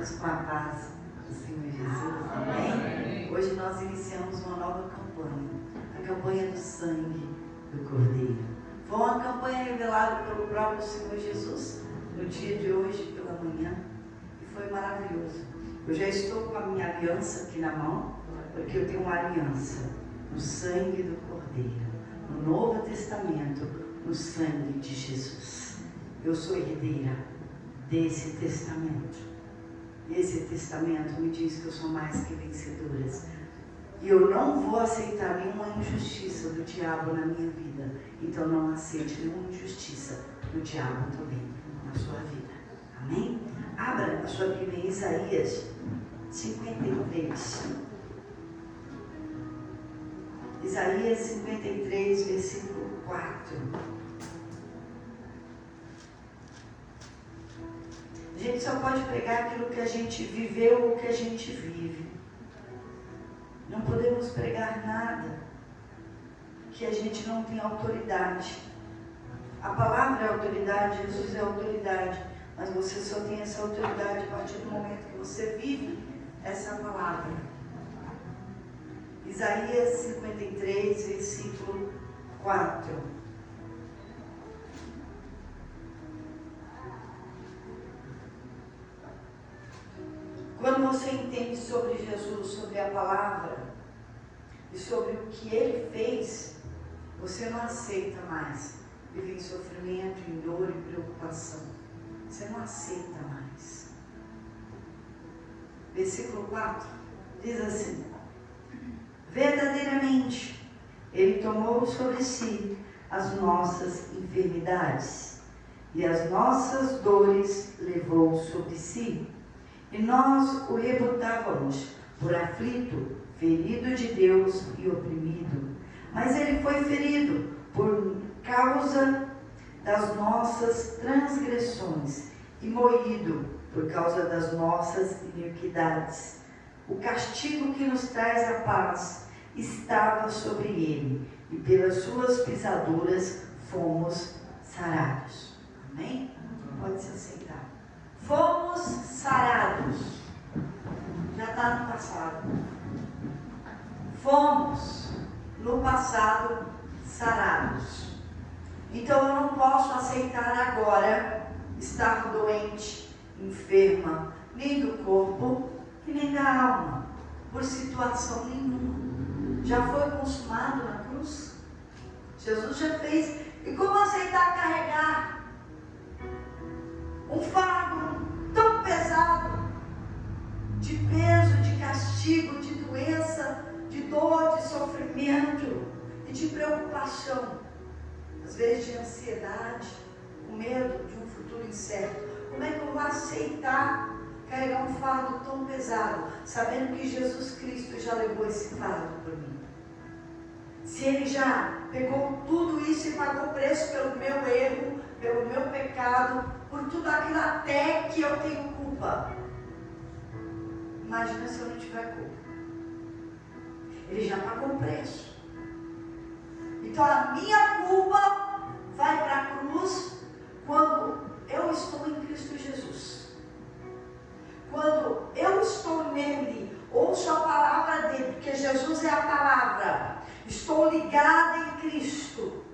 todos com a paz do Senhor Jesus, amém? Hoje nós iniciamos uma nova campanha, a campanha do sangue do Cordeiro. Foi uma campanha revelada pelo próprio Senhor Jesus no dia de hoje, pela manhã, e foi maravilhoso. Eu já estou com a minha aliança aqui na mão, porque eu tenho uma aliança no sangue do Cordeiro, no Novo Testamento, no sangue de Jesus. Eu sou herdeira desse testamento. Esse testamento me diz que eu sou mais que vencedora. E eu não vou aceitar nenhuma injustiça do diabo na minha vida. Então não aceite nenhuma injustiça do diabo também na sua vida. Amém? Abra a sua Bíblia em Isaías 53. Isaías 53, versículo 4. A gente só pode pregar aquilo que a gente viveu ou que a gente vive. Não podemos pregar nada que a gente não tem autoridade. A palavra é autoridade, Jesus é autoridade, mas você só tem essa autoridade a partir do momento que você vive essa palavra. Isaías 53, versículo 4. Quando você entende sobre Jesus, sobre a palavra e sobre o que Ele fez, você não aceita mais viver em sofrimento, em dor e preocupação. Você não aceita mais. Versículo 4 diz assim: verdadeiramente, Ele tomou sobre si as nossas enfermidades e as nossas dores levou sobre si. E nós o reputávamos por aflito, ferido de Deus e oprimido. Mas ele foi ferido por causa das nossas transgressões e moído por causa das nossas iniquidades. O castigo que nos traz a paz estava sobre ele, e pelas suas pisaduras fomos sarados. Amém? Pode se aceitar. Fomos sarados. Já está no passado. Fomos, no passado, sarados. Então eu não posso aceitar agora estar doente, enferma, nem do corpo e nem da alma, por situação nenhuma. Já foi consumado na cruz. Jesus já fez. E como aceitar carregar um fardo tão pesado, de peso, de castigo, de doença, de dor, de sofrimento e de preocupação, às vezes de ansiedade, com medo de um futuro incerto? Como é que eu vou aceitar carregar um fardo tão pesado, sabendo que Jesus Cristo já levou esse fardo por mim? Se Ele já pegou tudo isso e pagou o preço pelo meu erro, pelo meu pecado, por tudo aquilo até que eu tenho culpa. Imagina se eu não tiver culpa. Ele já pagou o preço. Então a minha culpa vai para a cruz quando eu estou em Cristo Jesus. Quando eu estou nele, ouço a palavra dele, porque Jesus é a palavra. Estou ligada em Cristo.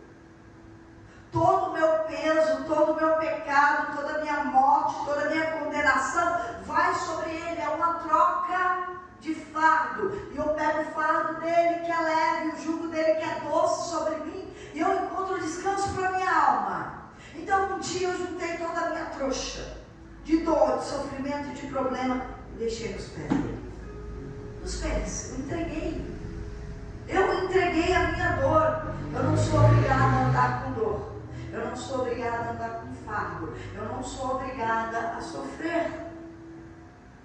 Todo o meu peso, todo o meu pecado, toda a minha morte, toda a minha condenação vai sobre ele. É uma troca de fardo. E eu pego o fardo dele que é leve, o jugo dele que é doce sobre mim. E eu encontro descanso para a minha alma. Então um dia eu juntei toda a minha trouxa de dor, de sofrimento e de problema e deixei nos pés dele. Nos pés, eu entreguei. Eu entreguei a minha dor. Eu não sou obrigada a andar com dor. Eu não sou obrigada a andar com fardo. Eu não sou obrigada a sofrer.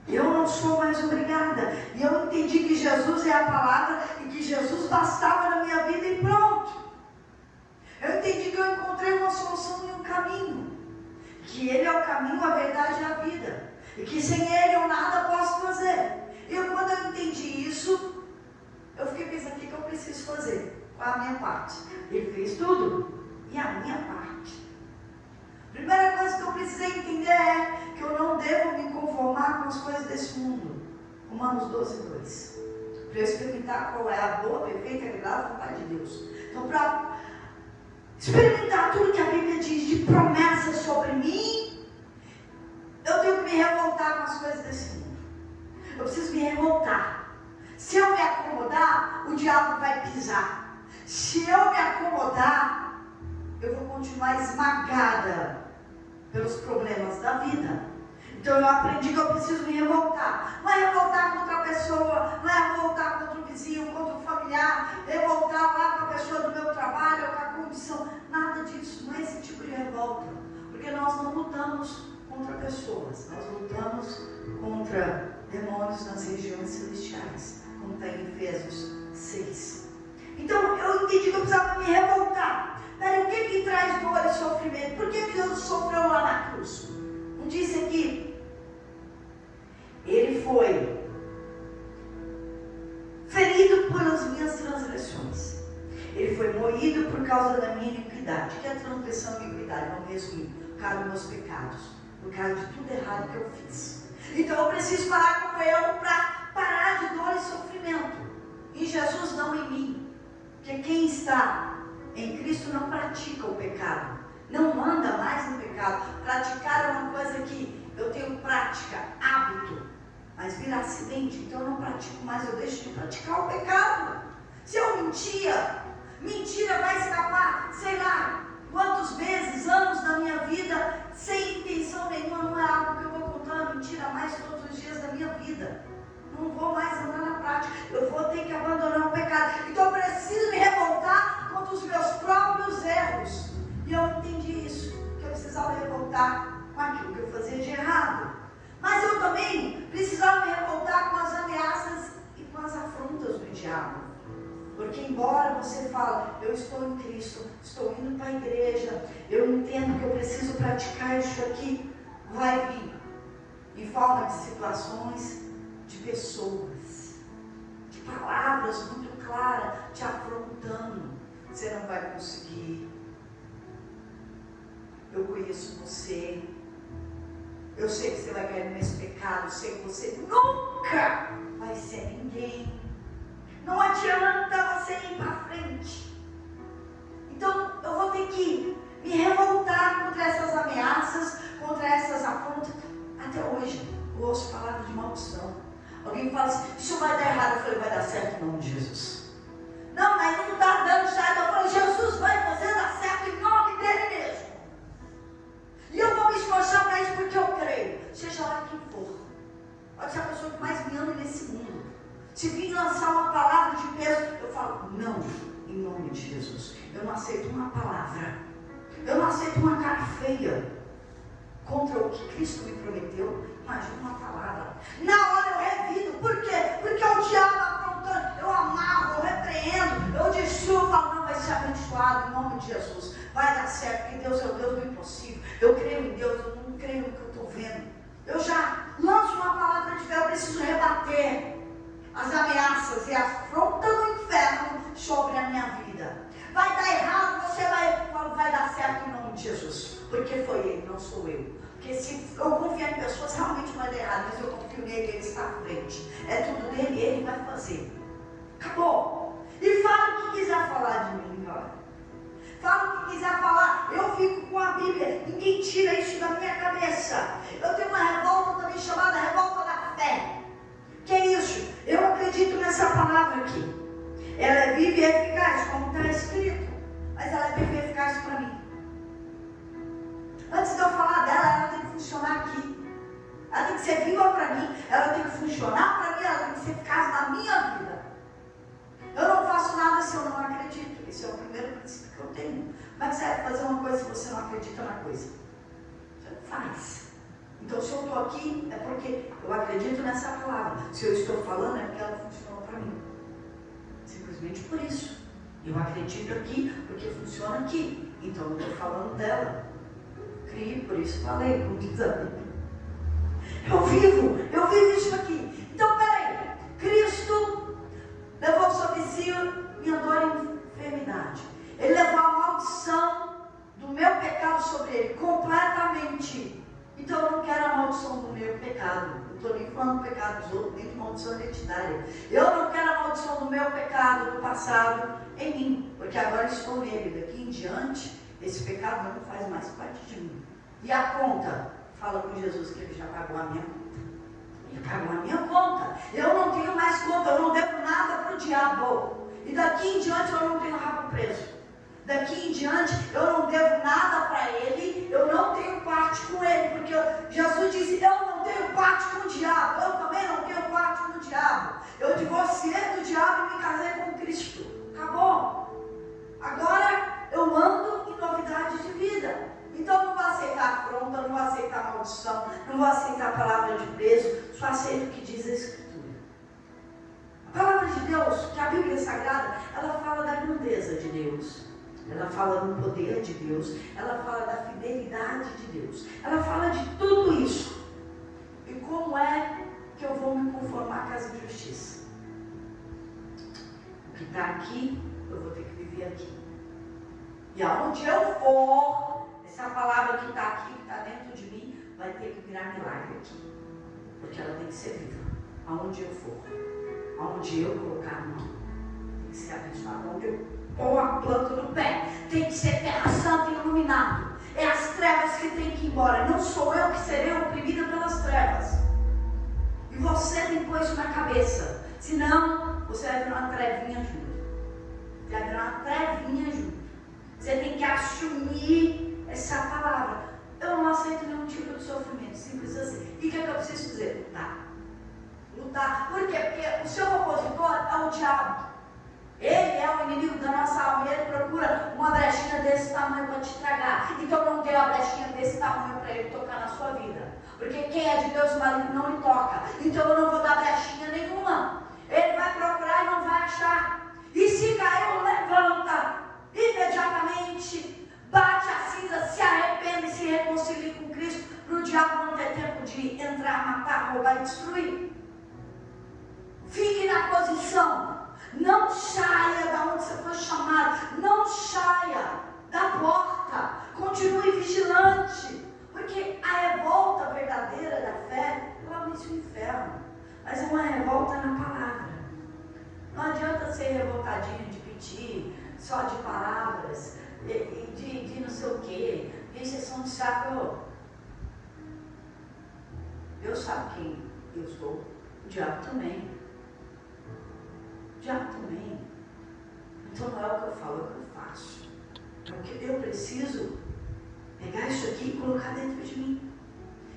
Eu não sou mais obrigada. E eu entendi que Jesus é a palavra e que Jesus bastava na minha vida e pronto. Eu entendi que eu encontrei uma solução e um caminho. Que Ele é o caminho, a verdade e a vida. E que sem Ele eu nada posso fazer. E quando eu entendi isso, eu fiquei pensando, o que eu preciso fazer? Qual a minha parte? Ele fez tudo. E a minha parte? Primeira coisa que eu precisei entender é que eu não devo me conformar com com as coisas desse mundo. Romanos 12:2. Para eu experimentar qual é a boa, perfeita e agradável vontade de Deus. Então, para experimentar tudo que a Bíblia diz de promessas sobre mim, eu tenho que me revoltar com as coisas desse mundo. Eu preciso me revoltar. Se eu me acomodar, o diabo vai pisar. Se eu me acomodar, eu vou continuar esmagada pelos problemas da vida. Então eu aprendi que eu preciso me revoltar. Não é revoltar contra a pessoa, não é revoltar contra o vizinho, contra o familiar, revoltar lá com a pessoa do meu trabalho, com a condição. Nada disso, não é esse tipo de revolta. Porque nós não lutamos contra pessoas, nós lutamos contra demônios nas regiões celestiais, como está em Efésios 6. Então eu entendi que eu precisava me revoltar. Peraí, o que traz dor e sofrimento? Por que Jesus sofreu lá na cruz? Não disse aqui. Ele foi ferido pelas minhas transgressões. Ele foi moído por causa da minha iniquidade. O que é transgressão e iniquidade? Vamos resumir. Por causa dos meus pecados. Por causa de tudo errado que eu fiz. Então eu preciso parar com o erro para parar de dor e sofrimento. Em Jesus, não em mim. Porque quem está em Cristo não pratica o pecado. Não anda mais no pecado. Praticar é uma coisa que eu tenho prática, hábito. Mas vira acidente, então eu não pratico mais, eu deixo de praticar o pecado. Se eu mentira vai escapar, sei lá, quantos meses, anos da minha vida, sem intenção nenhuma, não é algo que eu vou contando mentira mais todos os dias da minha vida. Não vou mais andar na prática, eu vou ter que abandonar o pecado. Então eu preciso me revoltar contra os meus próprios erros. E eu entendi isso, que eu precisava revoltar com aquilo que eu fazia de errado. Mas eu também precisava me revoltar com as ameaças e com as afrontas do diabo. Porque embora você fale, eu estou em Cristo, estou indo para a igreja, eu entendo que eu preciso praticar isso aqui, vai vir em forma de situações, de pessoas, de palavras muito claras, te afrontando. Você não vai conseguir. Eu conheço você. Eu sei que você vai cair nesse pecado, eu sei que você nunca vai ser ninguém. Não adianta você ir para frente. Então eu vou ter que me revoltar contra essas ameaças, contra essas afrontas. Até hoje eu ouço palavras de maldição. Alguém fala assim, isso vai dar errado. Eu falei, vai dar certo em nome de Jesus. Não, mas não está dando certo. Eu falei, Jesus vai fazer dar certo em nome dele mesmo. E eu vou me esforçar para isso porque eu creio. Seja lá quem for. Pode ser a pessoa que mais me ama nesse mundo. Se vir lançar uma palavra de peso, eu falo, não, em nome de Jesus. Eu não aceito uma palavra. Eu não aceito uma cara feia contra o que Cristo me prometeu. Imagina uma palavra. Na hora eu revido. Por quê? Porque o diabo aprontando. Eu amarro, eu repreendo, eu destruo. Eu falo, não, vai ser abençoado em nome de Jesus. Vai dar certo, porque Deus é o Deus do impossível. Eu creio em Deus, eu não creio no que eu estou vendo. Eu já lanço uma palavra de fé, eu preciso rebater as ameaças e a afronta do inferno sobre a minha vida. Vai dar errado, você vai dar certo em nome de Jesus. Porque foi Ele, não sou eu. Porque se eu confiar em pessoas, realmente vai dar errado, mas eu confio nele, Ele está à frente. É tudo dele, Ele vai fazer. Acabou. E fala o que quiser falar de mim, olha. Fala o que quiser falar, eu fico com a Bíblia, ninguém tira isso da minha cabeça. Eu tenho uma revolta também chamada revolta da fé. Que é isso? Eu acredito nessa palavra aqui. Ela é viva e eficaz, como está escrito. Mas ela é viva e eficaz para mim. Antes de eu falar dela, ela tem que funcionar aqui. Ela tem que ser viva para mim, ela tem que funcionar para mim, ela tem que ser eficaz na minha vida. Eu não faço nada se eu não acredito. Esse é o primeiro princípio que eu tenho. Como é que você vai fazer uma coisa se você não acredita na coisa? Você não faz. Então, se eu estou aqui, é porque eu acredito nessa palavra. Se eu estou falando, é porque ela funcionou para mim. Simplesmente por isso. Eu acredito aqui, porque funciona aqui. Então, eu estou falando dela. Criei, por isso falei, como diz a Bíblia. Eu vivo isso aqui. Então, peraí. Cristo levou sobre si minha dor e enfermidade. Ele levou a maldição do meu pecado sobre ele, completamente. Então eu não quero a maldição do meu pecado. pecado. Não estou nem falando do pecado dos outros, nem de maldição identitária. Eu não quero a maldição do meu pecado do passado em mim, porque agora estou nele. Daqui em diante, esse pecado não faz mais parte de mim. E a conta? Fala com Jesus que ele já pagou a minha conta. Ele pagou a minha conta. Eu não tenho mais conta, eu não devo nada para o diabo. E daqui em diante eu não tenho rabo preso. Daqui em diante eu não devo nada para ele, eu não tenho parte com ele, porque Jesus disse, eu não tenho parte com o diabo, eu também não tenho parte com o diabo. Eu divorciei do diabo e me casei com Cristo. Acabou. Agora eu ando em novidade de vida. Então eu não vou aceitar afronta, não vou aceitar maldição, não vou aceitar a palavra de preso, só aceito o que diz a Escritura. A palavra de Deus, que a Bíblia Sagrada, ela fala da grandeza de Deus. Ela fala do poder de Deus, ela fala da fidelidade de Deus, ela fala de tudo isso. E como é que eu vou me conformar com as injustiças? O que está aqui, eu vou ter que viver aqui. E aonde eu for, essa palavra que está aqui, que está dentro de mim, vai ter que virar milagre aqui. Porque ela tem que ser viva. Aonde eu for, aonde eu colocar a mão, tem que ser abençoada. Aonde eu ou a planta do pé, tem que ser terra santa e iluminado. É as trevas que tem que ir embora. Não sou eu que serei oprimida pelas trevas. E você tem que pôr isso na cabeça. Senão, você vai virar uma trevinha junto. Vai virar uma trevinha junto. Você tem que assumir essa palavra. Eu não aceito nenhum tipo de sofrimento. Simples assim. E o que é que eu preciso fazer? Lutar. Lutar. Por quê? Porque o seu opositor é o diabo. Ele é o inimigo da nossa alma. Ele procura uma brechinha desse tamanho para te tragar. Então não dê a brechinha desse tamanho para ele tocar na sua vida. Porque quem é de Deus, o maligno não lhe toca. Então eu não vou dar brechinha nenhuma. Ele vai procurar e não vai achar. E se caiu, levanta. Imediatamente bate a cinza, se arrepende e se reconcilie com Cristo. Para o diabo não ter tempo de entrar, matar, roubar e destruir. Fique na posição. Não saia da onde você foi chamado. Não saia da porta. Continue vigilante. Porque a revolta verdadeira da fé, ela vence o inferno. Mas é uma revolta na palavra. Não adianta ser revoltadinho de pedir, só de palavras, de não sei o quê, de encheção de saco. Deus sabe quem eu sou. O diabo também. Já também. Então não é o que eu falo, é o que eu faço. Porque eu preciso pegar isso aqui e colocar dentro de mim.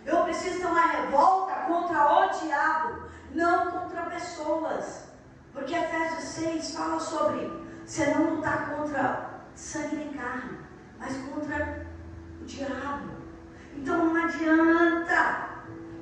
Eu preciso ter uma revolta contra o diabo, não contra pessoas. Porque Efésios 6 fala sobre você não lutar contra sangue nem carne, mas contra o diabo. Então não adianta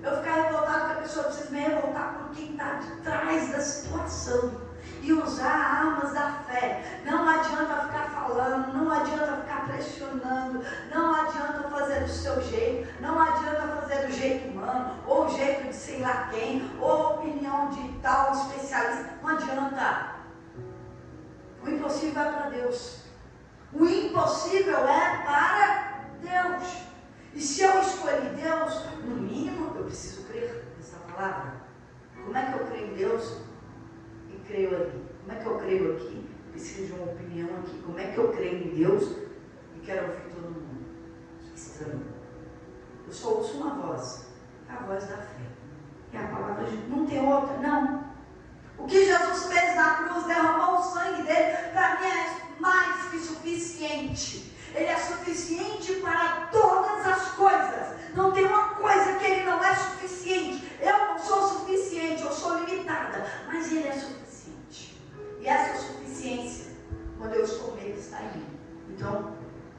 eu ficar revoltado que a pessoa precisa me revoltar por quem está de trás da situação. E usar armas da fé. Não adianta ficar falando, não adianta ficar pressionando, não adianta fazer do seu jeito, não adianta fazer do jeito humano, ou o jeito de sei lá quem, ou opinião de tal especialista. Não adianta. O impossível é para Deus. O impossível é para Deus. E se eu escolhi Deus, no mínimo eu preciso crer nessa palavra. Como é que eu creio em Deus? Creio ali. Como é que eu creio aqui? Preciso de uma opinião aqui. Como é que eu creio em Deus e quero ouvir todo mundo? Que estranho. Eu só ouço uma voz, a voz da fé. E a palavra de Deus. Não tem outra, não. O que Jesus fez na cruz, derramou o sangue dele, para mim é mais que suficiente. Ele é suficiente para todas as coisas. Não tem uma coisa que ele não é suficiente. Eu não sou suficiente, eu sou limitada, mas ele é suficiente. E essa suficiência, quando eu estou nele, está em mim. Então,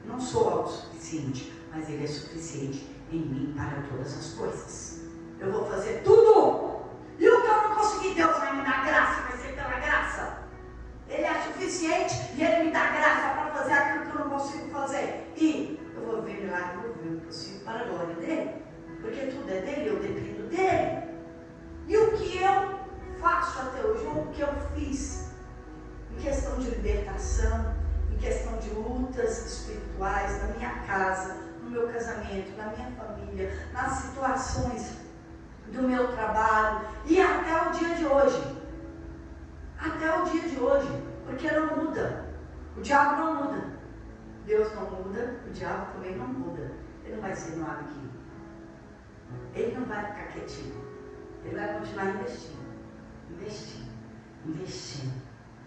não sou autossuficiente, mas ele é suficiente em mim para todas as coisas. Eu vou fazer tudo. E o que eu não consegui, Deus vai me dar graça, vai ser pela graça. Ele é suficiente e ele me dá graça para fazer aquilo que eu não consigo fazer. E eu vou ver milagre, eu vou ver o impossível para a glória dele. Porque tudo é dele, eu trabalho, e até o dia de hoje. Até o dia de hoje, porque não muda. O diabo não muda. Deus não muda, o diabo também não muda. Ele não vai ser no aqui. Ele não vai ficar quietinho. Ele vai continuar investindo.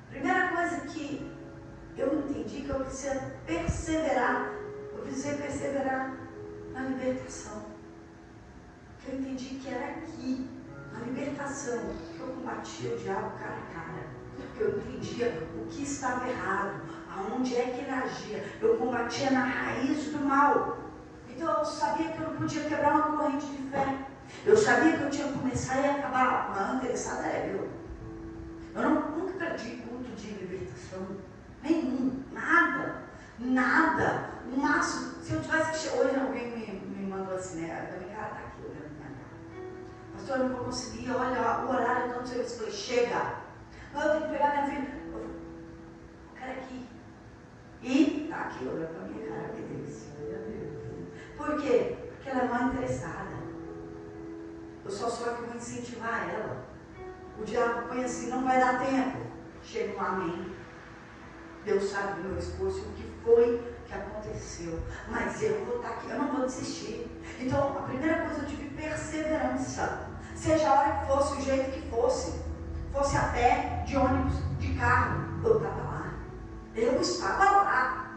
Primeira coisa que eu entendi que eu precisei perseverar. Eu precisei perseverar na libertação. Eu entendi que era aqui, na libertação, que eu combatia o diabo cara a cara. Que eu entendia o que estava errado, aonde é que ele agia. Eu combatia na raiz do mal. Então eu sabia que eu não podia quebrar uma corrente de fé. Eu sabia que eu tinha que começar e acabar. Uma interessada era eu. Eu nunca perdi culto de libertação. Nenhum. Nada. No máximo, se eu tivesse que... Hoje alguém me mandou assim, né? A minha cara está aqui, olhando minha cara. Pastor, eu não vou conseguir, olha, o horário é tão serviço. Eu falei, chega. Eu tenho que pegar minha filha. Eu quero aqui. E tá aqui, olhando para minha cara, que delícia. Por quê? Porque ela é mal interessada. Eu só sou a que vou incentivar ela. O diabo põe assim, não vai dar tempo. Chega um amém. Deus sabe do meu esforço e o que foi que aconteceu. Mas eu vou estar aqui, eu não vou desistir. Então, a primeira coisa, eu tive perseverança. Seja a hora que fosse, o jeito que fosse. Fosse a pé, de ônibus, de carro, eu estava lá. Eu estava lá.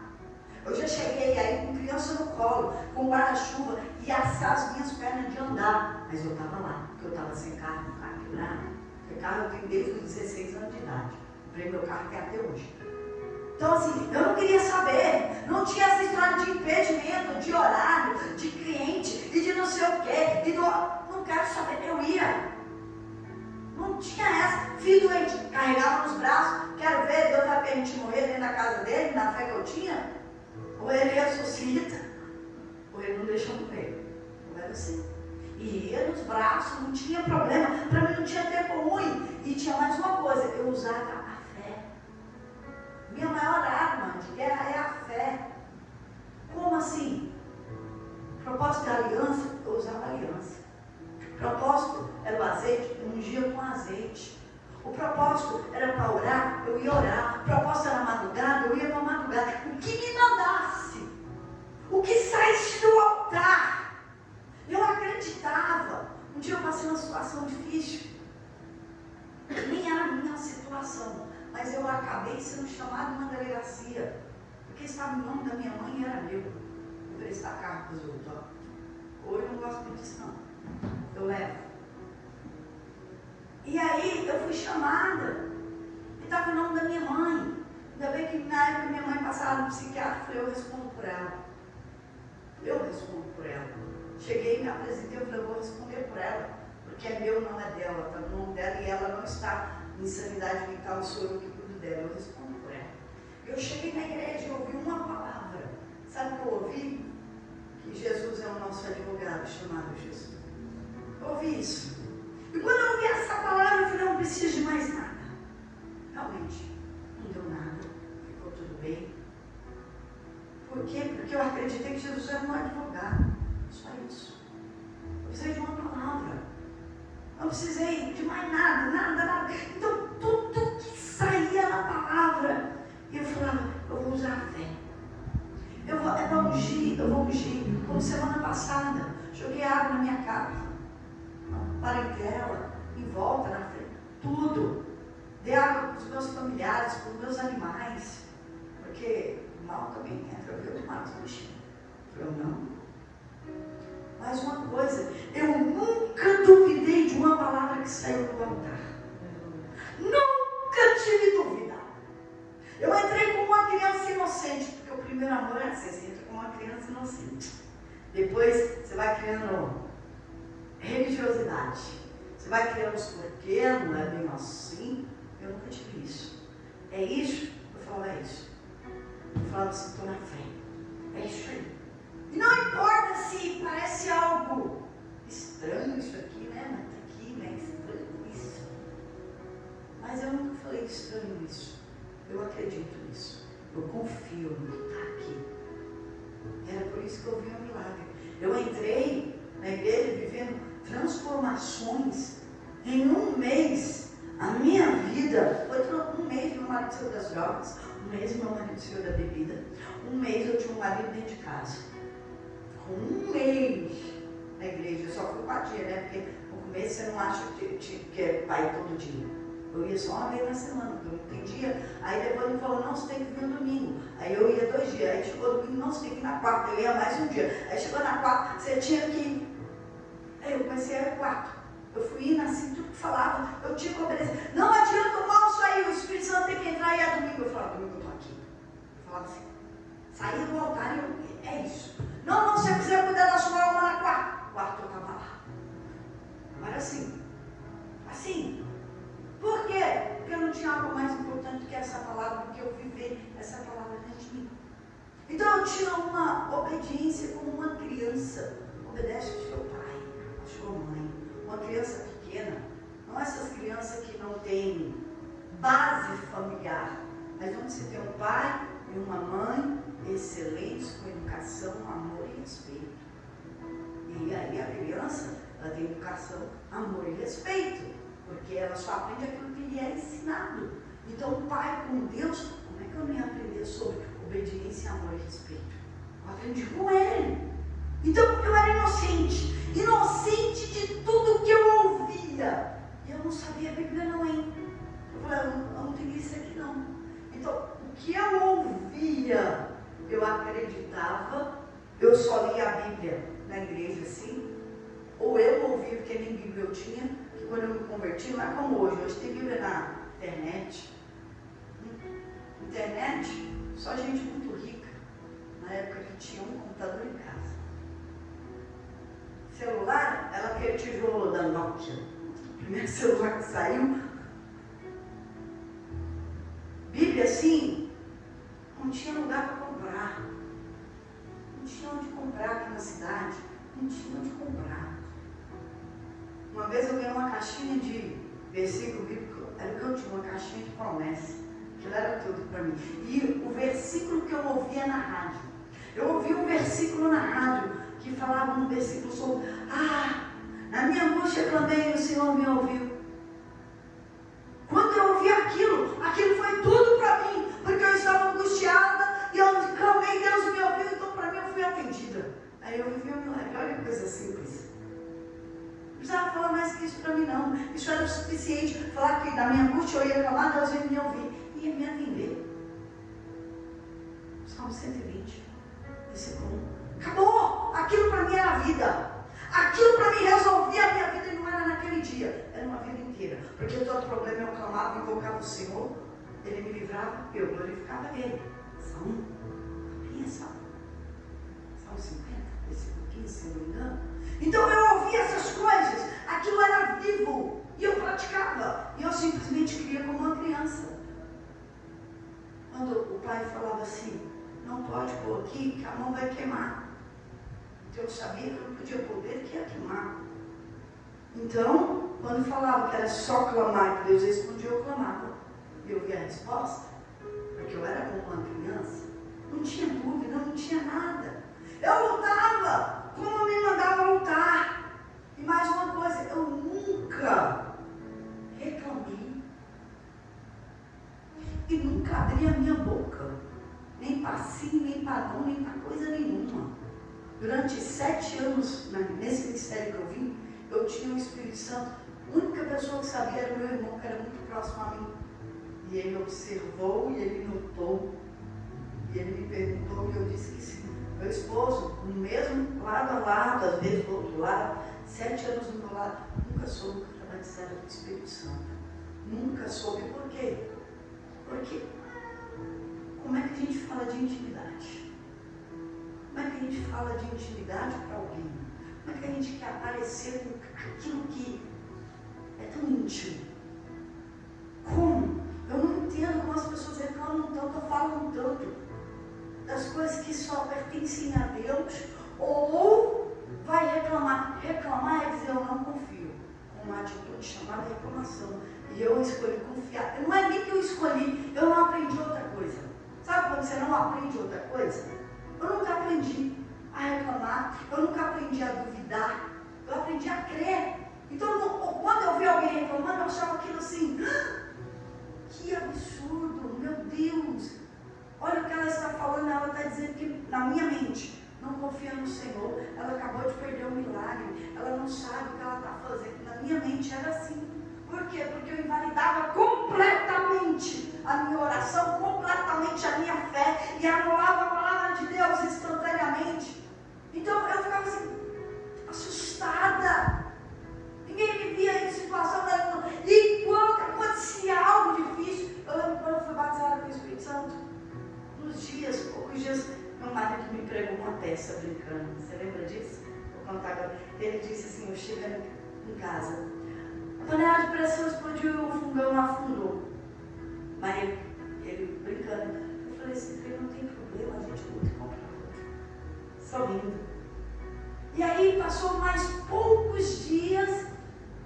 Eu já cheguei aí com criança no colo, com guarda-chuva e assar as minhas pernas de andar. Mas eu estava lá, porque eu estava sem carro, no carro quebrado. Porque carro eu tenho desde os 16 anos de idade. Comprei meu carro até hoje. Então assim, eu não queria saber. Não tinha essa história de impedimento, de horário, de cliente e de não sei o quê. Não quero saber, eu ia. Não tinha essa. Filho doente, carregava nos braços. Quero ver, Deus vai permitir morrer dentro da casa dele, na fé que eu tinha. Ou ele ressuscita, ou ele não deixa morrer. Não era assim. E ia nos braços, não tinha problema. Para mim não tinha tempo ruim. E tinha mais uma coisa, eu usava a fé. Minha maior arma de guerra é a fé. Como assim? Propósito da aliança, eu usava a aliança. Propósito era o azeite, eu ungia com azeite. O propósito era para orar, eu ia orar. O propósito era madrugada, eu ia para madrugada. O que me mandasse, o que saísse do altar, eu acreditava. Um dia eu passei uma situação difícil. Nem era a minha situação, mas eu acabei sendo chamada numa delegacia. Porque estava em nome da minha mãe e era meu. Eu prestar carro para os outros. Hoje eu não gosto muito disso não. Eu levo. E aí eu fui chamada. E estava em nome da minha mãe. Ainda bem que na época minha mãe passava no psiquiatra. Eu falei, eu respondo por ela. Eu respondo por ela. Cheguei, me apresentei, eu falei, eu vou responder por ela. Porque é meu, não é dela. Está no nome dela e ela não está em sanidade mental. Sou eu que cuido dela. Eu respondo por ela. Eu cheguei na igreja e ouvi uma palavra. Sabe o que eu ouvi? Que Jesus é o nosso advogado, chamado Jesus. Eu ouvi isso. E quando eu ouvi essa palavra, eu falei, não preciso de mais nada. Realmente, não deu nada. Ficou tudo bem. Por quê? Porque eu acreditei que Jesus era um advogado. Só isso. Eu precisei de uma palavra. Não precisei de mais nada. Então, tudo que saía na palavra, eu falava, eu vou usar a fé. Eu vou ungir. Como semana passada, joguei água na minha casa. Parentela, em volta, na frente, tudo. Dei água para os meus familiares, para os meus animais. Porque o mal também entra, viu? O mal dos bichinhos. Eu não. Mais uma coisa, eu nunca duvidei de uma palavra que saiu do altar. Nunca tive dúvida. Eu entrei como uma criança inocente, porque o primeiro amor é assim, você entra como uma criança inocente. Depois você vai criando religiosidade. Você vai criando os porquês, não é bem assim. Eu nunca tive isso. É isso? Eu falava, é isso. Eu falava assim, estou na fé. É isso aí. E não importa se parece algo estranho isso aqui, né? Mas tá aqui, né? Estranho isso. Mas eu nunca falei estranho isso. Eu acredito nisso. Eu confio no que está aqui. Era por isso que eu vi um milagre. Eu entrei na igreja vivendo transformações. Em um mês, a minha vida foi um mês meu marido saiu das drogas, um mês meu marido saiu da bebida, um mês eu tinha um marido dentro de casa. Com um mês na igreja, eu só fui 4 dias, né? Porque no começo você não acha que é pai todo dia. Eu ia só uma vez na semana, porque eu não entendia. Aí depois ele falou, não, você tem que vir no domingo. Aí eu ia 2 dias, aí chegou no domingo, não, você tem que ir na quarta. Eu ia mais um dia. Aí chegou na quarta, você tinha que ir. Aí eu comecei a ir 4. Eu fui indo assim, tudo que falava, eu tinha que obedecer. Não adianta o mal sair, o Espírito Santo tem que entrar e é domingo. Eu falava, domingo eu estou aqui. Eu falava assim, saí do altar e é isso. Não, se eu quiser cuidar da sua alma na quarta eu estava lá. Mas assim. Por quê? Porque eu não tinha algo mais importante do que essa palavra, do que eu viver essa palavra dentro de mim. Então eu tinha uma obediência como uma criança. Obedece ao seu pai, à sua mãe. Uma criança pequena, não essas crianças que não têm base familiar, mas onde você tem um pai e uma mãe excelentes com educação, amor e respeito. E aí a criança, ela tem educação, amor e respeito, porque ela só aprende aquilo que lhe é ensinado. Então o pai com Deus, como é que eu não ia aprender sobre obediência, amor e respeito? Eu aprendi com ele. Então eu era inocente de tudo que eu ouvia. E eu não sabia a Bíblia não, hein? Eu falei, eu não tenho isso aqui não. Então, o que eu ouvia, eu acreditava, eu só lia a Bíblia na igreja assim, ou eu ouvia, porque nem Bíblia eu tinha, que quando eu me converti, não é como hoje tem Bíblia na internet. Internet, só gente muito rica, na época que tinha um computador em casa. Celular, ela aquele tijolo da Nokia, o primeiro celular que saiu. Bíblia assim, não tinha lugar para comprar, não tinha onde comprar aqui na cidade, não tinha onde comprar. Uma vez eu ganhei uma caixinha de versículo bíblico, era o que eu tinha, uma caixinha de promessa, aquilo era tudo para mim. E o versículo que eu ouvia na rádio, eu ouvi um versículo na rádio, que falava um versículo sobre, na minha angústia clamei e o Senhor me ouviu. Quando eu ouvi aquilo foi tudo para mim, porque eu estava angustiada e eu clamei, Deus me ouviu, então para mim eu fui atendida. Aí eu vivi um milagre, olha que coisa simples. Não precisava falar mais que isso para mim não, isso era o suficiente, falar que da minha angústia eu ia clamar, Deus ia me ouvir, ia me atender. Salmo 120, versículo 1. Acabou! Aquilo para mim era a vida. Aquilo para mim resolvia a minha vida e não era naquele dia. Era uma vida inteira. Porque todo problema eu clamava, invocava o Senhor. Ele me livrava, eu glorificava Ele. Salmo 50, versículo 15, se não me engano. Então eu ouvia essas coisas. Aquilo era vivo. E eu praticava. E eu simplesmente cria como uma criança. Quando o pai falava assim, não pode pôr aqui, que a mão vai queimar. Então eu sabia que eu não podia pôr dele, que ia queimar. Então, quando falava que era só clamar, que Deus respondia, eu clamava. E eu via a resposta, porque eu era como uma criança, não tinha dúvida, não tinha nada. Eu lutava, como me mandava lutar. E mais uma coisa, eu nunca reclamei. E nunca abri a minha boca. Nem para sim, nem para não, nem para coisa nenhuma. Durante 7 anos, nesse ministério que eu vim, eu tinha o Espírito Santo. A única pessoa que sabia era o meu irmão, que era muito próximo a mim. E ele observou, e ele notou, e ele me perguntou, e eu disse que sim. Meu esposo, no mesmo lado a lado, às vezes do outro lado, 7 anos do meu lado, nunca soube que eu trabalhava do Espírito Santo. Nunca soube. Por quê? Porque como é que a gente fala de intimidade? Como é que a gente fala de intimidade para alguém? Como é que a gente quer aparecer com aquilo que é tão íntimo? Como? Eu não entendo como as pessoas reclamam tanto, falam tanto das coisas que só pertencem a Deus, ou vai reclamar. Reclamar é dizer eu não confio, com uma atitude chamada reclamação. E eu escolhi confiar. Não é nem que eu escolhi, eu não aprendi outra coisa. Sabe quando você não aprende outra coisa? Eu nunca aprendi a reclamar, eu nunca aprendi a duvidar, Eu aprendi a crer. Então, quando eu vi alguém reclamando, eu achava aquilo assim, que absurdo, meu Deus. Olha o que ela está falando, ela está dizendo que na minha mente, não confia no Senhor, ela acabou de perder um milagre, ela não sabe o que ela está fazendo. Na minha mente era assim. Por quê? Porque eu invalidava completamente a minha oração, completamente a minha fé, e anulava a palavra de Deus instantaneamente. Então eu ficava assim, assustada. Ninguém me via em situação nenhuma. E quando acontecia algo difícil, eu lembro quando eu fui batizada com o Espírito Santo, poucos dias, meu marido me pregou uma peça brincando. Você lembra disso? Vou contar agora. Ele disse assim, eu chegando em casa, a panela de pressão explodiu e o fogão afundou. Mas ele brincando, eu falei assim, não tem problema, a gente luta e compra outra. Só rindo. E aí passou mais poucos dias,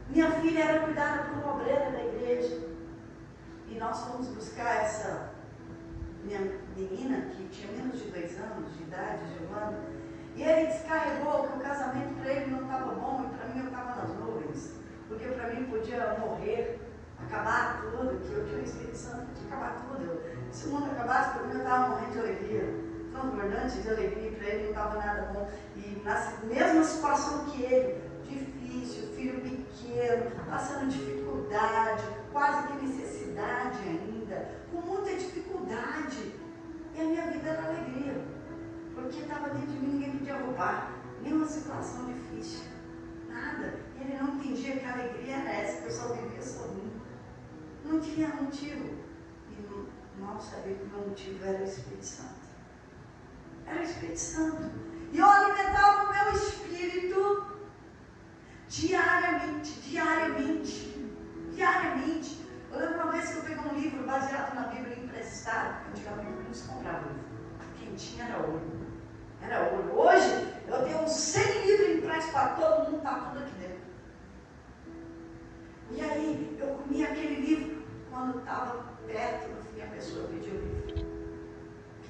minha filha era cuidada por uma obreira da igreja. E nós fomos buscar essa minha menina, que tinha menos de 2 anos de idade, Giovana, e ele descarregou que o casamento para ele não estava bom e para mim eu estava nas nuvens, porque para mim podia morrer, acabar tudo, que eu tinha o Espírito Santo, podia acabar tudo. Se o mundo acabasse, para mim eu estava morrendo de alegria, transbordante de alegria, para ele não estava nada bom. E na mesma situação que ele, difícil, filho pequeno, passando dificuldade, quase que necessidade ainda, com muita dificuldade, e a minha vida era alegria, porque estava dentro de mim, ninguém podia roubar, nenhuma situação difícil, nada. E ele não entendia que a alegria era essa, que eu só vivia sorrindo, não tinha motivo, e mal sabia que o meu motivo era o Espírito Santo, era o Espírito Santo, e eu alimentava o meu espírito diariamente. Eu lembro uma vez que eu peguei um livro baseado na Bíblia emprestado, porque antigamente não se comprava livro. Quem tinha era ouro. Era ouro. Hoje, eu tenho uns 100 livros impressos para todo mundo, está tudo aqui dentro. E aí, eu comia aquele livro, quando estava perto, no fim, a pessoa pediu o livro.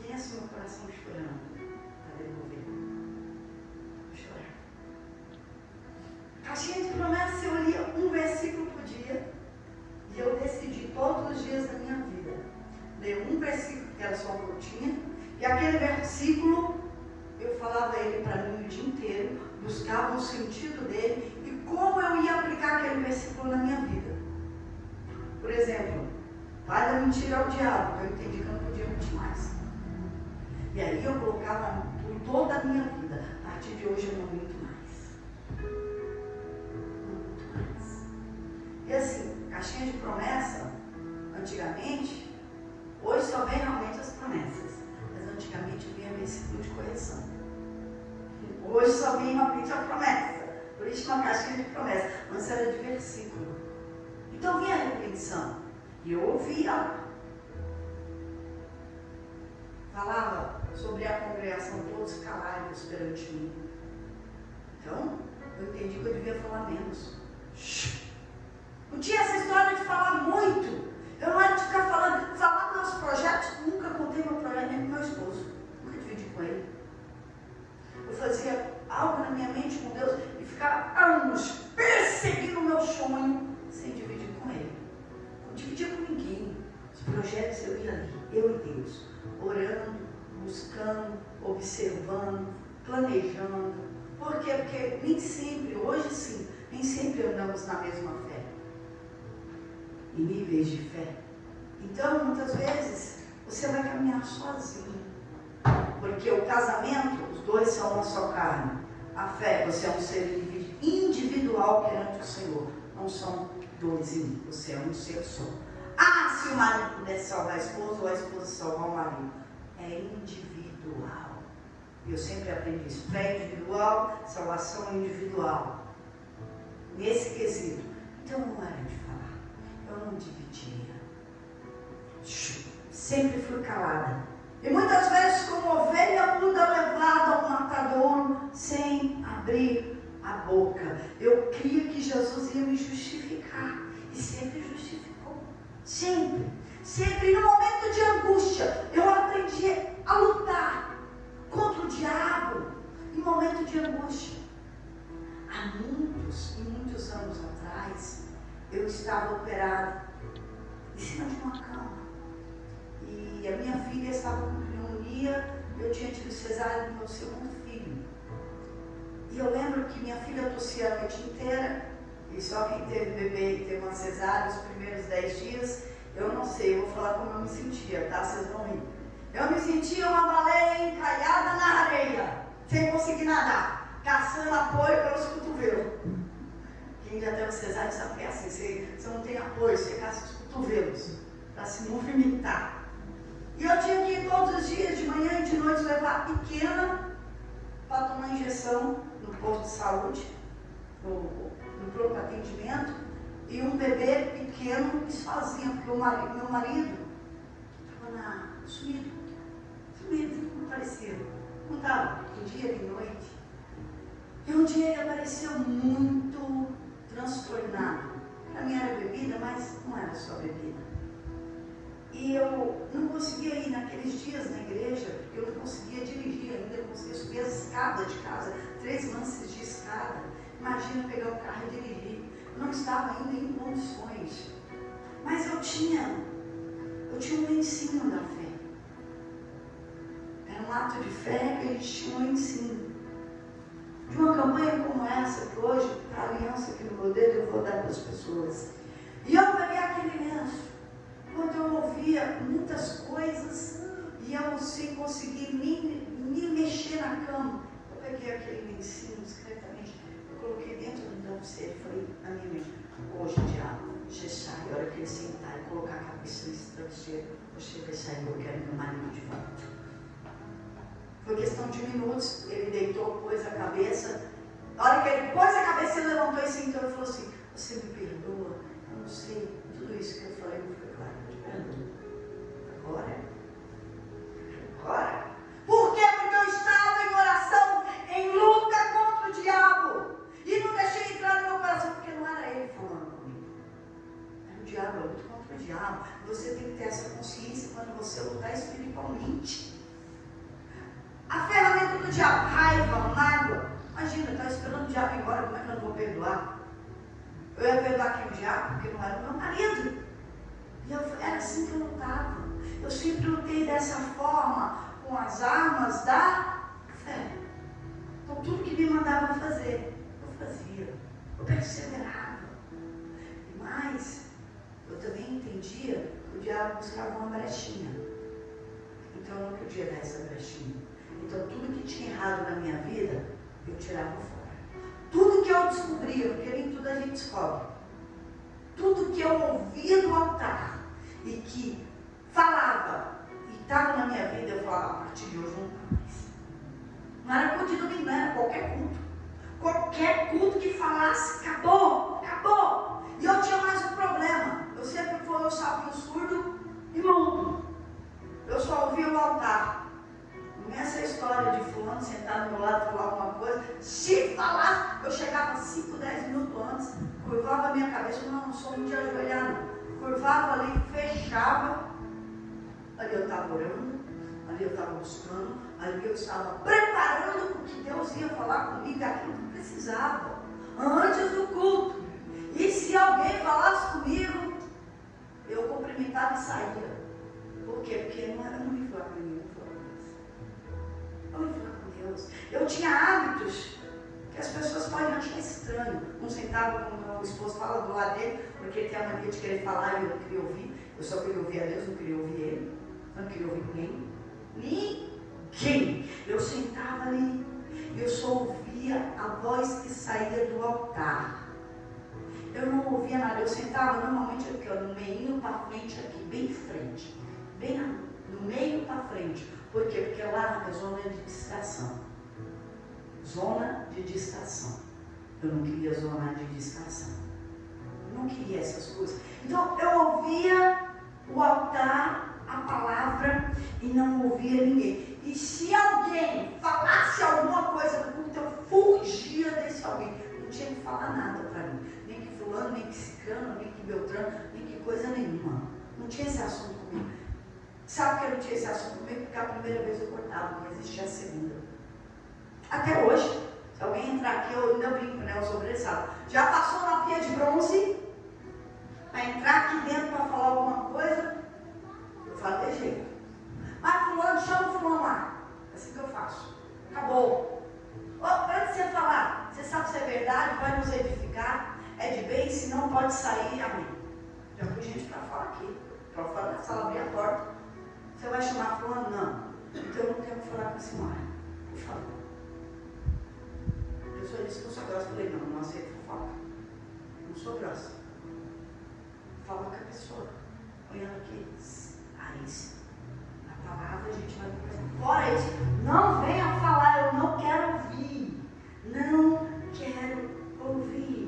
Pensa no meu coração chorando, para devolver. Vou chorar. Caixinha de promessas, eu lia um versículo por dia. E eu decidi todos os dias da minha vida ler um versículo, que era só o que eu tinha, e aquele versículo eu falava ele para mim o dia inteiro, buscava o sentido dele e como eu ia aplicar aquele versículo na minha vida. Por exemplo, pai da mentira é o diabo, eu entendi que eu não podia mentir mais. E aí eu colocava por toda a minha vida, a partir de hoje eu não minto mais. E assim, caixinha de promessa, antigamente, hoje só vem realmente as promessas, mas antigamente vinha versículo de correção. Hoje só vem realmente a promessa, por isso uma caixinha de promessa, mas era de versículo. Então vinha a repreensão, e eu ouvia, falava sobre a congregação, todos calados perante mim. Então, eu entendi que eu devia falar menos. Não tinha essa história de falar muito. Eu não era de ficar falar meus projetos. Nunca contei meu projeto nem com meu esposo. Nunca dividi com ele. Eu fazia algo na minha mente com Deus e ficava anos perseguindo o meu sonho sem dividir com ele. Não dividia com ninguém. Os projetos eu ia ali, eu e Deus, orando, buscando, observando, planejando. Por quê? Porque nem sempre, hoje sim, nem sempre andamos na mesma fé. Em níveis de fé. Então, muitas vezes, você vai caminhar sozinho. Porque o casamento, os dois são uma só carne. A fé, você é um ser individual perante o Senhor. Não são dois em um, você é um ser só. Ah, se o marido pudesse salvar a esposa ou a esposa salvar o marido. É individual. Eu sempre aprendi isso. Fé individual, salvação individual. Nesse quesito. Então, não era de falar. Eu não dividia. Sempre fui calada. E muitas vezes, como ovelha muda levada ao matadouro, sem abrir a boca. Eu cria que Jesus ia me justificar. E sempre justificou. Sempre. Sempre no momento de angústia, eu aprendi a lutar contra o diabo. Em momento de angústia. Há muitos e muitos anos atrás, eu estava operada em cima de uma cama. E a minha filha estava com pneumonia, eu tinha tido cesárea no meu segundo filho. E eu lembro que minha filha tossia a noite inteira, e só quem teve bebê e teve uma cesárea os primeiros 10 dias, eu não sei, eu vou falar como eu me sentia, tá? Vocês vão rir. Eu me sentia uma baleia encalhada na areia, sem conseguir nadar, caçando apoio pelos cotovelos. Quem já teve cesárea sabe que é assim, você não tem apoio, você caça os cotovelos para se movimentar. E eu tinha que ir todos os dias, de manhã e de noite, levar a pequena para tomar injeção no posto de saúde, no pronto atendimento, e um bebê pequeno e sozinho, porque meu marido estava sumido, não aparecia, não estava, de dia e de noite. E um dia ele apareceu muito transtornado. Para mim era bebida, mas não era só bebida. E eu não conseguia ir naqueles dias na igreja, porque eu não conseguia dirigir ainda, eu não conseguia subir as escadas de casa, 3 lances de escada. Imagina pegar o carro e dirigir. Eu não estava ainda em condições. Mas eu tinha um ensino da fé. Era um ato de fé que a gente tinha um ensino. De uma campanha como essa, que hoje, a aliança aqui no meu dedo, eu vou dar para as pessoas. E eu peguei aquele lenço. Quando eu ouvia muitas coisas e eu sem conseguir nem mexer na cama, eu peguei aquele lencinho discretamente, eu coloquei dentro do travesseiro e falei na minha mente: hoje, diabo, você sai, a hora que ele sentar e colocar a cabeça nesse travesseiro, você vai sair, eu quero meu marido de volta. Foi questão de minutos, ele deitou, pôs a cabeça. A hora que ele pôs a cabeça, ele levantou e sentou e falou assim: você me perdoa? Eu não sei, tudo isso que eu falei não foi claro. Eu te perdoo. Agora. Por quê? Porque eu estava em oração, em luta contra o diabo. E não deixei entrar no meu coração, porque não era ele falando comigo. Era o diabo, eu luto contra o diabo. Você tem que ter essa consciência quando você lutar espiritualmente. A ferramenta do diabo, raiva, mágoa. Imagina, eu estava esperando o diabo ir embora, como é que eu não vou perdoar? Eu ia perdoar aqui o diabo, porque não era o meu marido. E era assim que eu lutava. Eu sempre lutei dessa forma, com as armas da fé. Então tudo que me mandava fazer, eu fazia. Eu perseverava. Mas eu também entendia que o diabo buscava uma brechinha. Então eu não podia dar essa brechinha. Então tudo que tinha errado na minha vida, eu tirava fora. Tudo que eu descobria, porque nem tudo a gente descobre. Tudo que eu ouvia do altar e que falava e estava na minha vida, eu falava: a partir de hoje não está mais. Não era culto de domingo, não era qualquer culto. Qualquer culto que falasse, acabou. E eu tinha mais um problema. Eu sempre fui o sapinho surdo e mudo. Eu só ouvia o altar. Essa história de fulano sentar do meu lado falar alguma coisa, se falasse, eu chegava 5, 10 minutos antes, curvava a minha cabeça, não sou muito de ajoelhar não, curvava ali, fechava, ali eu estava orando, ali eu estava buscando, ali eu estava preparando o que Deus ia falar comigo, aquilo que precisava, antes do culto. E se alguém falasse comigo, eu cumprimentava e saía. Por quê? Porque eu não me falava com ninguém. Eu ia falar com Deus. Eu tinha hábitos que as pessoas podem achar estranho. Não sentava com o meu esposo, fala do lado dele, porque ele tem a mania de querer falar e eu não queria ouvir. Eu só queria ouvir a Deus, não queria ouvir ele. Não queria ouvir ninguém. Ninguém. Eu sentava ali, eu só ouvia a voz que saía do altar. Eu não ouvia nada. Eu sentava normalmente aqui, ó, no meio para frente, aqui, bem de frente. Bem no meio para frente. Por quê? Porque lá é zona de distração. Zona de distração. Eu não queria zona de distração. Eu não queria essas coisas. Então eu ouvia o altar, a palavra, e não ouvia ninguém. E se alguém falasse alguma coisa do culto, eu fugia desse alguém. Não tinha que falar nada para mim. Nem que fulano, nem que ciclano, nem que beltrano, nem que coisa nenhuma. Não tinha esse assunto comigo. Sabe que eu não tinha esse assunto comigo? Porque a primeira vez eu cortava, não existia a segunda. Até hoje, Se alguém entrar aqui, eu ainda brinco, né? Os obreiros sabem. Já passou na pia de bronze? Para entrar aqui dentro para falar alguma coisa? Eu falo de jeito. Mas fulano, chama o fulano lá. É assim que eu faço. Acabou. Antes de você falar, você sabe se é verdade, vai nos edificar, é de bem, se não pode sair, amém. Já fui gente para fora aqui, para fora da sala, abrir a porta. Você vai chamar fulano? Não. Então eu não quero falar com a senhora, por favor. Eu sou isso que eu sou grossa. Eu falei, não aceito fofoca. Não sou grossa. Fala com a pessoa. Olhando aqui, Larissa. Na palavra a gente vai conversar. Fora isso, não venha falar, eu não quero ouvir. Não quero ouvir.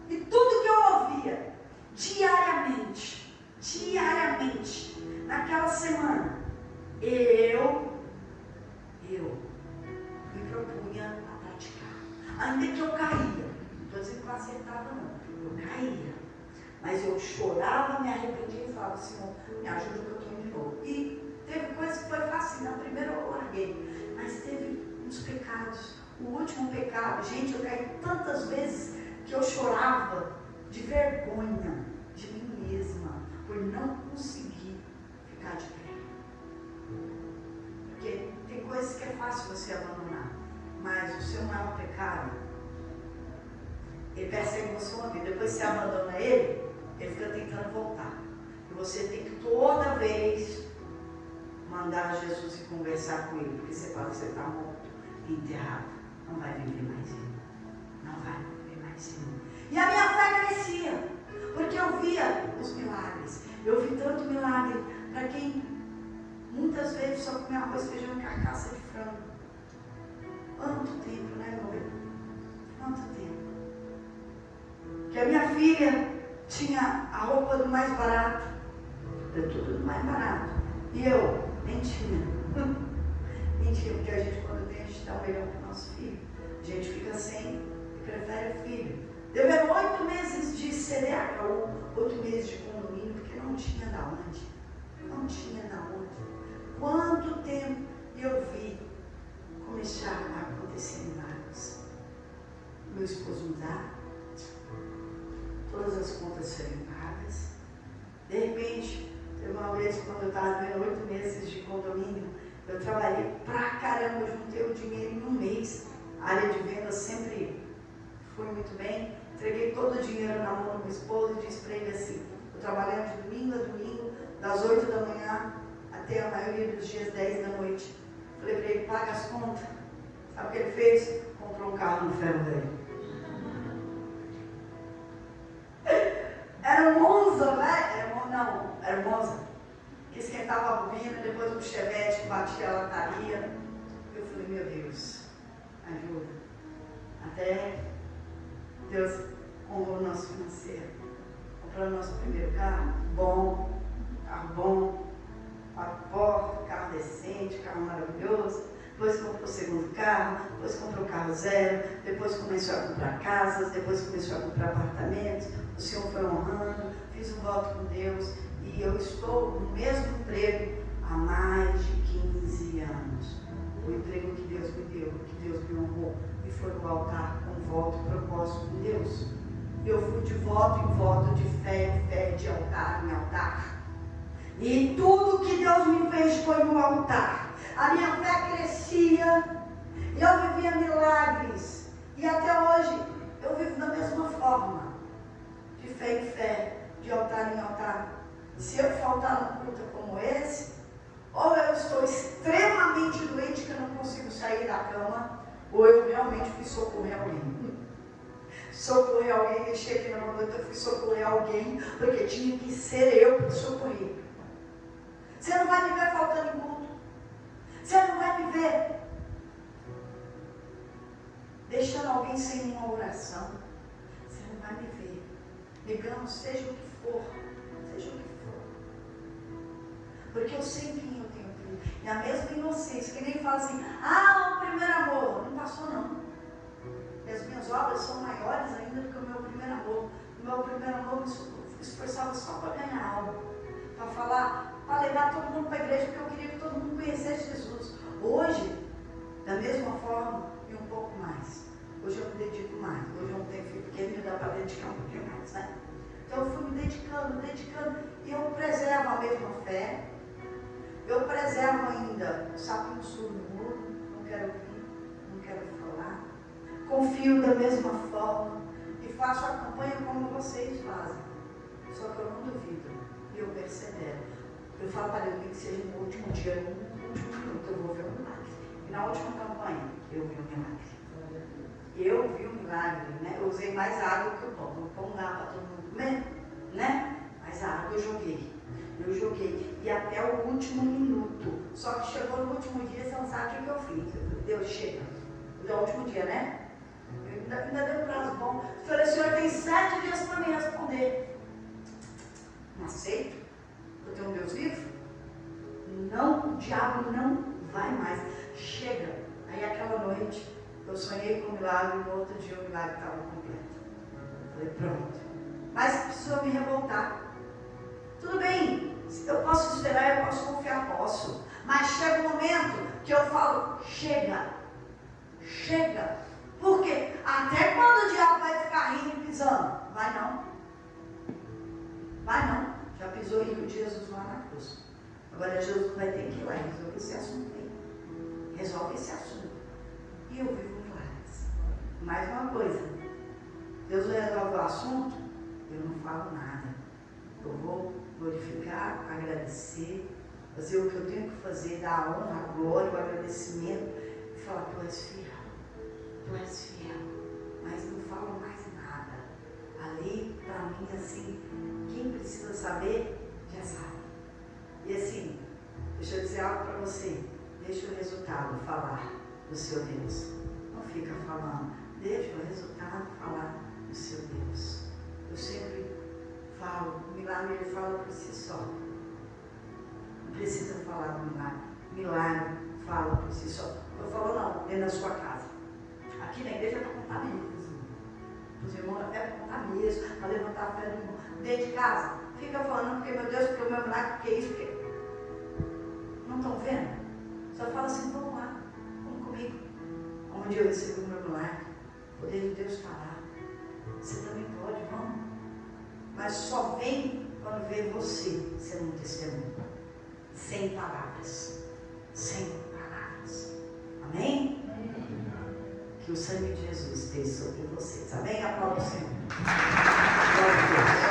E tudo que eu ouvia, diariamente, naquela semana, eu me propunha a praticar. Ainda que eu caía, não estou dizendo que eu acertava não, eu caía. Mas eu chorava, me arrependia e falava, Senhor, me ajuda que eu estou de novo. E teve coisa que foi fácil, na primeira eu larguei, mas teve uns pecados. O último pecado, gente, eu caí tantas vezes que eu chorava de vergonha de mim mesma, por não conseguir ficar de pé. Porque tem coisas que é fácil você abandonar, mas o seu maior pecado, ele persegue você uma vida. Depois você abandona ele fica tentando voltar. E você tem que toda vez mandar Jesus e conversar com ele, porque você fala que você está morto e enterrado. Não vai viver mais ele. Não vai viver mais ele. E a minha fé crescia, porque eu via os milagres. Eu vi tanto milagre para quem muitas vezes só comia arroz, feijão e carcaça de frango. Quanto tempo, né, meu bem? Quanto tempo? Que a minha filha tinha a roupa do mais barato, deu tudo do mais barato. E eu nem tinha. Mentira, porque a gente, quando tem, a gente dá o melhor para o nosso filho. A gente fica sem e prefere o filho. Deveram 8 meses de CDH, ou 8 meses de condomínio, porque não tinha da onde. Não tinha da onde. Quanto tempo eu vi começar a acontecer milagres. Meu esposo mudar, todas as contas serem pagas. De repente, teve uma vez, quando eu estava vendo 8 meses de condomínio, eu trabalhei pra caramba, eu juntei o dinheiro em um mês. A área de venda sempre foi muito bem. Entreguei todo o dinheiro na mão do meu esposo e disse para ele assim, eu trabalhando de domingo a domingo, das 8 da manhã até a maioria dos dias 10 da noite. Falei para ele, paga as contas. Sabe o que ele fez? Comprou um carro no ferro velho. Era um Monza, né? Era um Monza. Que esquentava a bobina, depois um Chevette que batia a lataria. Eu falei, meu Deus, ajuda. Até Deus honrou o nosso financeiro. Comprou o nosso primeiro carro, carro bom, 4 portas, carro decente, carro maravilhoso. Depois comprou o segundo carro, depois comprou o carro zero, depois começou a comprar casas, depois começou a comprar apartamentos. O Senhor foi honrando, fiz um voto com Deus e eu estou no mesmo emprego há mais de 15 anos. O emprego que Deus me deu, que Deus me honrou, e foi no altar com voto e propósito com Deus. Eu fui de voto em voto, de fé em fé, de altar em altar. E tudo que Deus me fez foi no altar. A minha fé crescia, e eu vivia milagres. E até hoje eu vivo da mesma forma, de fé em fé, de altar em altar. Se eu faltar num culto como esse, ou eu estou extremamente doente que eu não consigo sair da cama, ou eu realmente fui socorrer alguém. Socorrer alguém, deixei aqui na mão, eu fui socorrer alguém, porque tinha que ser eu para socorrer. Você não vai me ver faltando em culto. Você não vai me ver deixando alguém sem uma oração. Você não vai me ver negando, seja o que for. Seja o que for. Porque eu sei em quem eu tenho crido. E a mesma inocência, que nem fala assim, o primeiro amor. Não passou não. E as minhas obras são maiores ainda do que o meu primeiro amor. O meu primeiro amor me esforçava só para ganhar algo. Para falar, para levar todo mundo para a igreja, porque eu queria que todo mundo conhecesse Jesus. Hoje, da mesma forma, pouquinho, um pouco mais. Hoje eu me dedico mais. Hoje eu não tenho filho pequeno, dá para dedicar um pouquinho mais, né? Então eu fui me dedicando, e eu preservo a mesma fé. Eu preservo ainda o sapinho surdo, não quero ouvir, não quero falar. Confio da mesma forma e faço a campanha como vocês fazem. Só que eu não duvido e eu persevero. Eu falo para Deus que seja no último dia, no último minuto, eu vou ver um milagre. E na última campanha, eu vi um milagre. Eu vi um milagre, né? Eu usei mais água que o pão. O pão dá para todo mundo comer, né? Mas a água eu joguei. E até o último minuto. Só que chegou no último dia, você não sabe o que eu fiz. Deus chega. No último dia, né? Ainda deu um prazo bom. Eu falei, Senhor, tem 7 dias para me responder. Não aceito. Eu tenho um Deus vivo. Não, o diabo não vai mais. Chega. Aí aquela noite, eu sonhei com um milagre, no outro dia o milagre estava completo. Eu falei, pronto. Mas precisou me revoltar. Tudo bem, eu posso esperar, eu posso confiar, posso. Mas chega um momento que eu falo, chega. Por quê? Até quando o diabo vai ficar rindo e pisando? Vai não. Já pisou e riu de Jesus lá na cruz. Agora Jesus vai ter que ir lá e resolver esse assunto aí. Resolve esse assunto. E eu vivo milagres. Mais uma coisa. Deus resolve o assunto, eu não falo nada. Eu vou glorificar, agradecer, fazer o que eu tenho que fazer, dar a honra, a glória, o agradecimento e falar, tu és fiel, mas não falo mais nada. Ali, para mim, assim, quem precisa saber, já sabe. E assim, deixa eu dizer algo para você, deixa o resultado falar do seu Deus. Não fica falando, deixa o resultado falar do seu Deus. Eu sempre falo, o milagre ele fala por si só. Não precisa falar do milagre. Milagre fala por si só. Eu falo não, dentro da sua casa. Aqui na igreja é para contar mesmo. Os irmãos até para contar mesmo, para levantar a fé do irmão. Dentro de casa, fica falando, porque meu Deus, porque o meu milagre, porque isso, porque. Não estão vendo? Só fala assim, vamos lá, vamos comigo. Onde eu recebi o meu milagre, o poder de Deus está lá. Você também pode, vamos. Mas só vem quando vê você sendo um testemunho. Sem palavras. Amém? Que o sangue de Jesus esteja sobre vocês. Amém? Aplauda o Senhor. Glória a Deus.